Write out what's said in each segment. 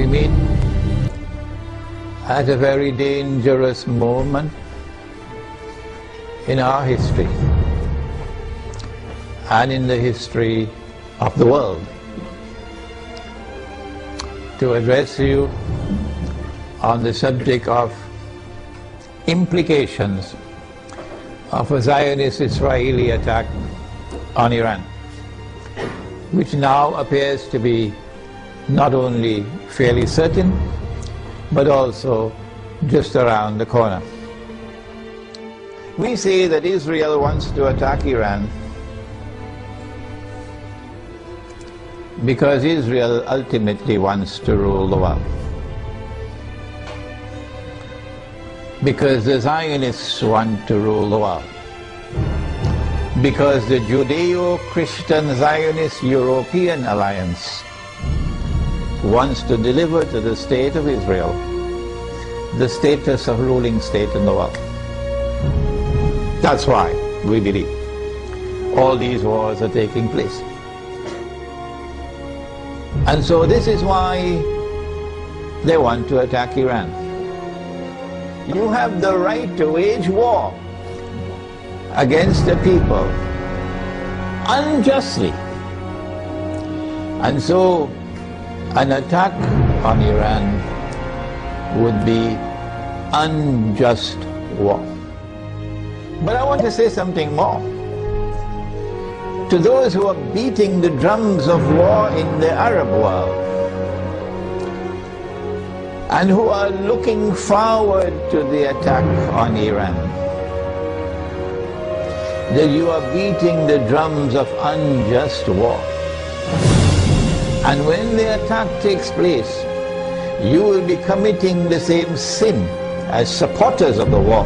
meet at a very dangerous moment in our history and in the history of the world to address you on the subject of implications of a Zionist-Israeli attack on Iran, which now appears to be not only fairly certain, but also just around the corner. We say that Israel wants to attack Iran because Israel ultimately wants to rule the world. Because the Zionists want to rule the world. Because the Judeo-Christian Zionist European Alliance wants to deliver to the state of Israel the status of ruling state in the world. That's why we believe all these wars are taking place. And so this is why they want to attack Iran. You have the right to wage war against the people unjustly. And so an attack on Iran would be unjust war. But I want to say something more. To those who are beating the drums of war in the Arab world and who are looking forward to the attack on Iran, that you are beating the drums of unjust war. And when the attack takes place, you will be committing the same sin as supporters of the war,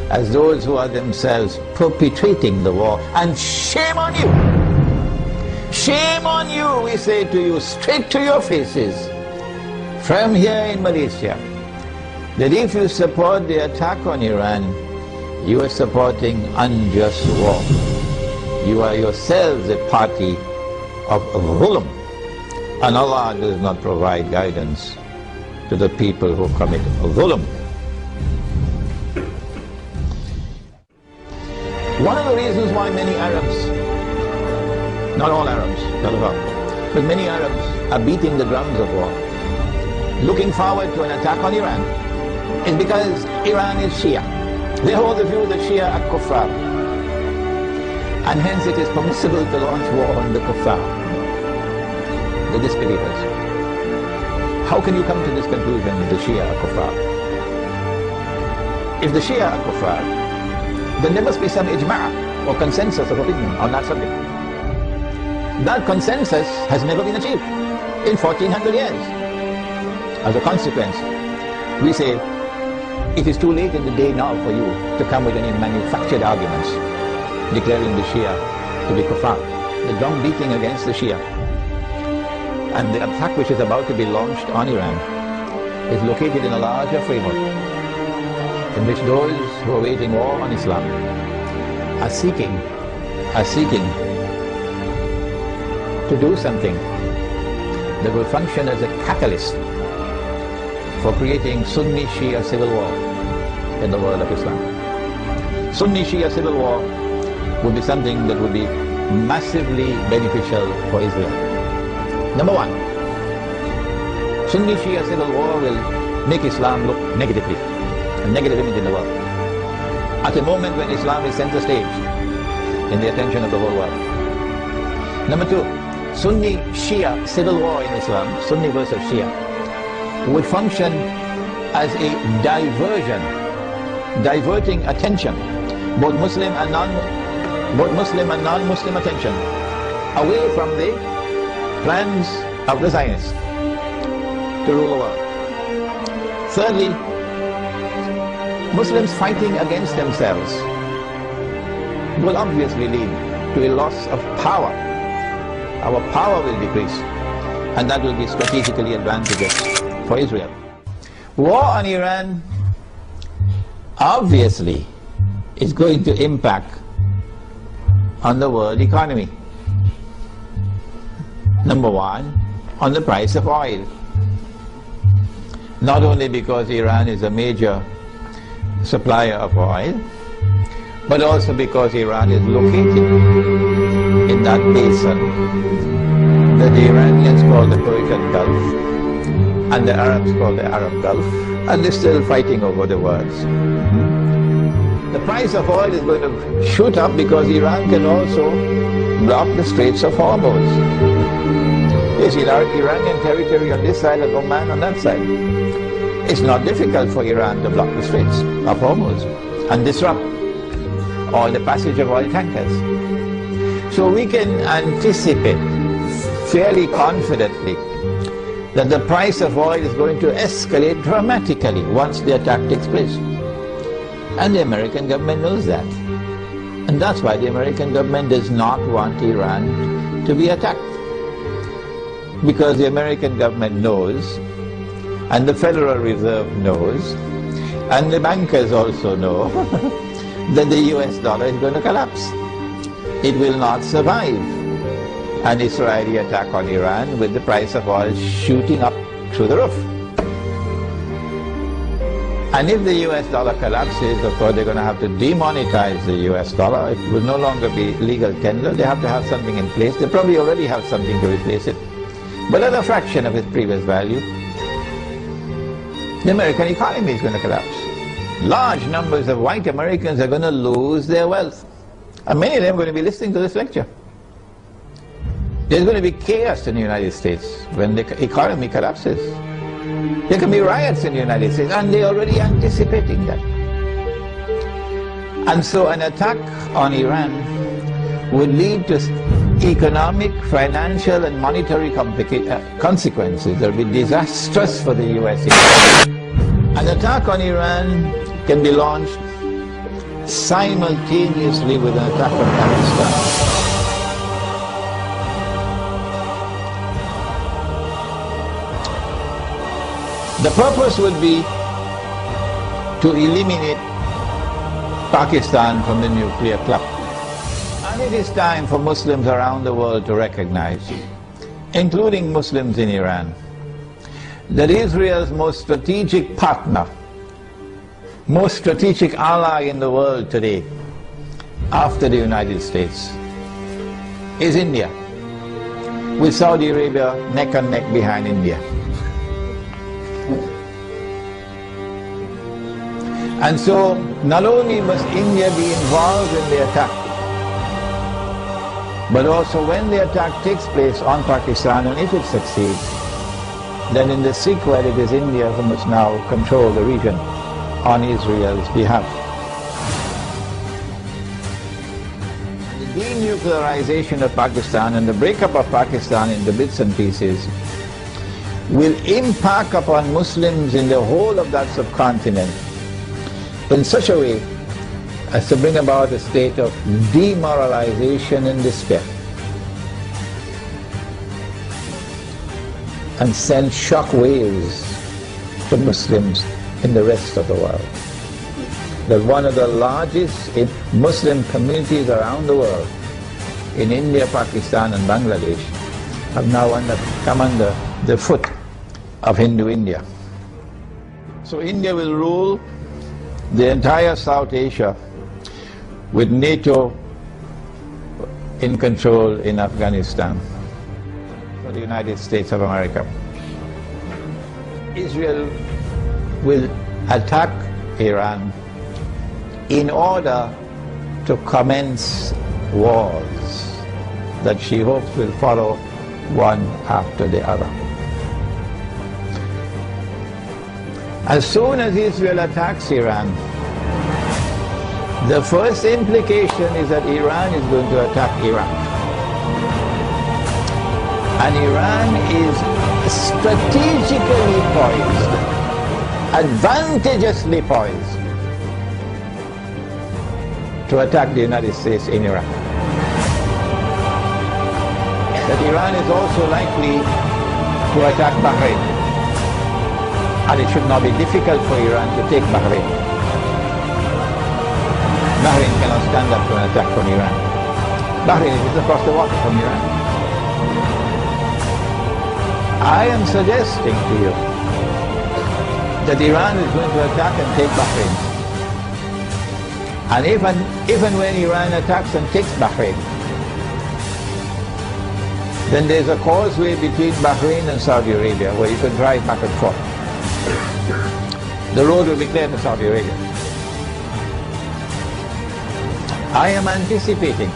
as those who are themselves perpetrating the war. And shame on you! Shame on you, we say to you, straight to your faces, from here in Malaysia, that if you support the attack on Iran, you are supporting unjust war. You are yourselves a party of dhulm. And Allah does not provide guidance to the people who commit dhulm. One of the reasons why many Arabs, not all Arabs, but many Arabs are beating the drums of war, looking forward to an attack on Iran, is because Iran is Shia. They hold the view that Shia are kuffar, and hence it is permissible to launch war on the kuffar, the disbelievers. How can you come to this conclusion that the Shia are kuffar? If the Shia are kuffar, then there must be some ijma' or consensus of opinion on that subject. That consensus has never been achieved in 1400 years. As a consequence, we say it is too late in the day now for you to come with any manufactured arguments declaring the Shia to be kuffar. The drum beating against the Shia and the attack which is about to be launched on Iran is located in a larger framework in which those who are waging war on Islam are seeking to do something that will function as a catalyst for creating Sunni-Shia civil war in the world of Islam. Sunni-Shia civil war would be something that would be massively beneficial for Israel. Number one, Sunni-Shia civil war will make Islam look negatively, a negative image in the world, at a moment when Islam is center stage in the attention of the whole world. Number two, Sunni-Shia civil war in Islam, Sunni versus Shia, would function as a diversion, diverting attention, both Muslim and non-Muslim attention, away from the plans of the Zionists to rule the world. Thirdly, Muslims fighting against themselves will obviously lead to a loss of power. Our power will decrease, and that will be strategically advantageous for Israel. War on Iran obviously is going to impact on the world economy. Number one, on the price of oil. not only because Iran is a major supplier of oil, but also because Iran is located in that basin that the Iranians call the Persian Gulf and the Arabs call the Arab Gulf, and they're still fighting over the words. The price of oil is going to shoot up because Iran can also block the Straits of Hormuz. There's Iranian territory on this side and Oman on that side. It's not difficult for Iran to block the Straits of Hormuz and disrupt all the passage of oil tankers. So we can anticipate fairly confidently that the price of oil is going to escalate dramatically once the attack takes place. And the American government knows that. And that's why the American government does not want Iran to be attacked. Because the American government knows, and the Federal Reserve knows, and the bankers also know, that the US dollar is going to collapse. It will not survive an Israeli attack on Iran with the price of oil shooting up through the roof. And if the US dollar collapses, of course, they're going to have to demonetize the US dollar. It will no longer be legal tender. They have to have something in place. They probably already have something to replace it, but at a fraction of its previous value. The American economy is going to collapse. Large numbers of white Americans are going to lose their wealth. And many of them are going to be listening to this lecture. There's going to be chaos in the United States when the economy collapses. There can be riots in the United States, and they're already anticipating that. And so an attack on Iran would lead to economic, financial, and monetary consequences that will be disastrous for the US economy. An attack on Iran can be launched simultaneously with an attack on Pakistan. The purpose would be to eliminate Pakistan from the nuclear club. And it is time for Muslims around the world to recognize, including Muslims in Iran, that Israel's most strategic partner, most strategic ally in the world today, after the United States, is India, with Saudi Arabia neck and neck behind India. And so, not only must India be involved in the attack, but also when the attack takes place on Pakistan, and if it succeeds, then in the sequel it is India who must now control the region on Israel's behalf. The denuclearization of Pakistan and the breakup of Pakistan into bits and pieces will impact upon Muslims in the whole of that subcontinent in such a way as to bring about a state of demoralization and despair, and send shock waves to Muslims in the rest of the world. That one of the largest Muslim communities around the world, in India, Pakistan and Bangladesh, have now come under the foot of Hindu India. So India will rule the entire South Asia with NATO in control in Afghanistan for the United States of America. Israel will attack Iran in order to commence wars that she hopes will follow one after the other. As soon as Israel attacks Iran, the first implication is that Iran is going to attack Iraq. And Iran is strategically poised, advantageously poised, to attack the United States in Iraq. That Iran is also likely to attack Bahrain. And it should not be difficult for Iran to take Bahrain. Bahrain cannot stand up to an attack from Iran. Bahrain is just across the water from Iran. I am suggesting to you that Iran is going to attack and take Bahrain. And if and when Iran attacks and takes Bahrain, then there's a causeway between Bahrain and Saudi Arabia where you can drive back and forth. The road will be clear to Saudi Arabia. I am anticipating,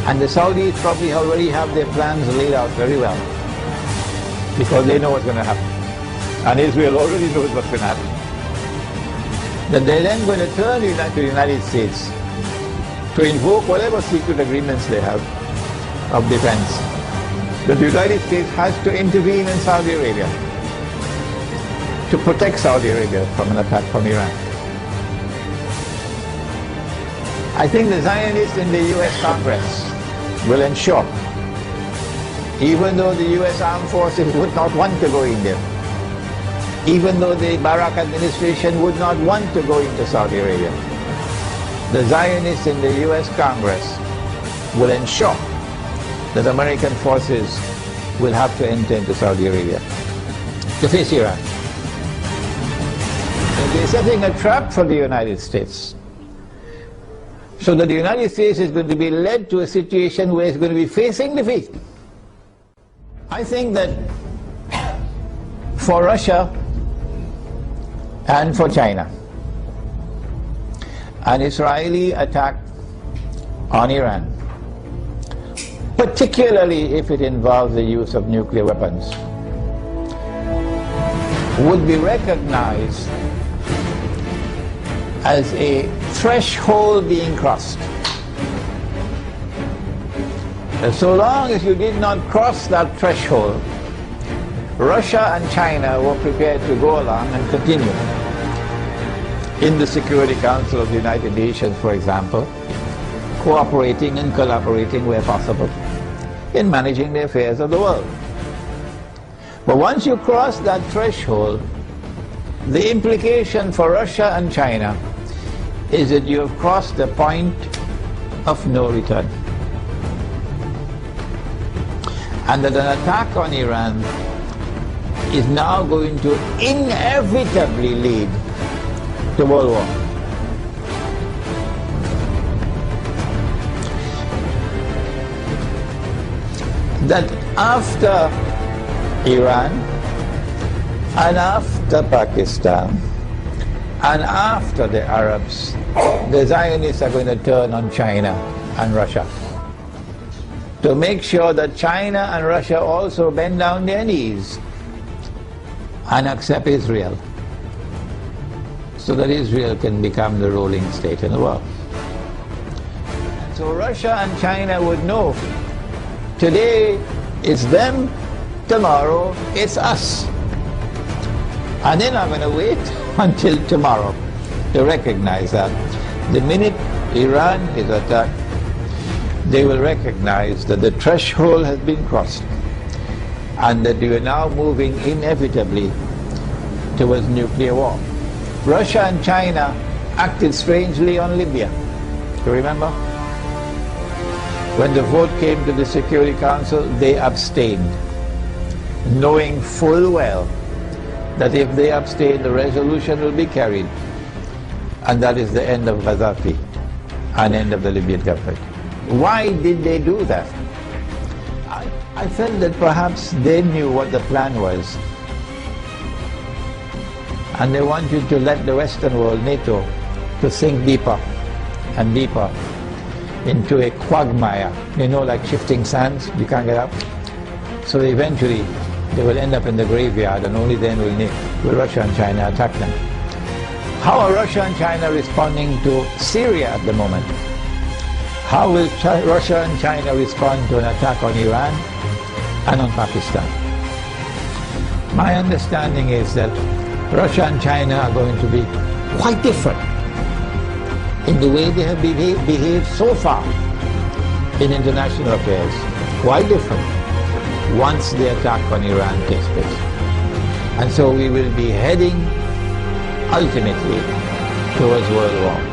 and the Saudis probably already have their plans laid out very well, because they know what's going to happen. And Israel already knows what's going to happen. That they're then going to turn to the United States to invoke whatever secret agreements they have of defense. That the United States has to intervene in Saudi Arabia to protect Saudi Arabia from an attack from Iran. I think the Zionists in the US Congress will ensure, even though the US armed forces would not want to go in there, even though the Barak administration would not want to go into Saudi Arabia, the Zionists in the US Congress will ensure that American forces will have to enter into Saudi Arabia to face Iran. And they're setting a trap for the United States, so that the United States is going to be led to a situation where it's going to be facing defeat. I think that for Russia and for China, an Israeli attack on Iran, particularly if it involves the use of nuclear weapons, would be recognized as a threshold being crossed. And so long as you did not cross that threshold, Russia and China were prepared to go along and continue in the Security Council of the United Nations, for example, cooperating and collaborating where possible in managing the affairs of the world. But once you cross that threshold, the implication for Russia and China is that you have crossed the point of no return, and that an attack on Iran is now going to inevitably lead to World War. That after Iran and after Pakistan and after the Arabs, the Zionists are going to turn on China and Russia to make sure that China and Russia also bend down their knees and accept Israel, so that Israel can become the ruling state in the world. So Russia and China would know, today it's them, tomorrow it's us. And they're not going to wait until tomorrow to recognize that. The minute Iran is attacked, they will recognize that the threshold has been crossed, and that we are now moving inevitably towards nuclear war. Russia and China acted strangely on Libya. You remember? When the vote came to the Security Council, they abstained, knowing full well that if they abstain, the resolution will be carried, and that is the end of Gaddafi and end of the Libyan government. Why did they do that? I felt that perhaps they knew what the plan was, and they wanted to let the Western world, NATO, to sink deeper and deeper into a quagmire, you know, like shifting sands, you can't get up. So eventually they will end up in the graveyard, and only then will Russia and China attack them. How are Russia and China responding to Syria at the moment? How will Russia and China respond to an attack on Iran and on Pakistan? My understanding is that Russia and China are going to be quite different in the way they have behaved so far in international affairs. Quite different once the attack on Iran takes place. And so we will be heading ultimately towards World War.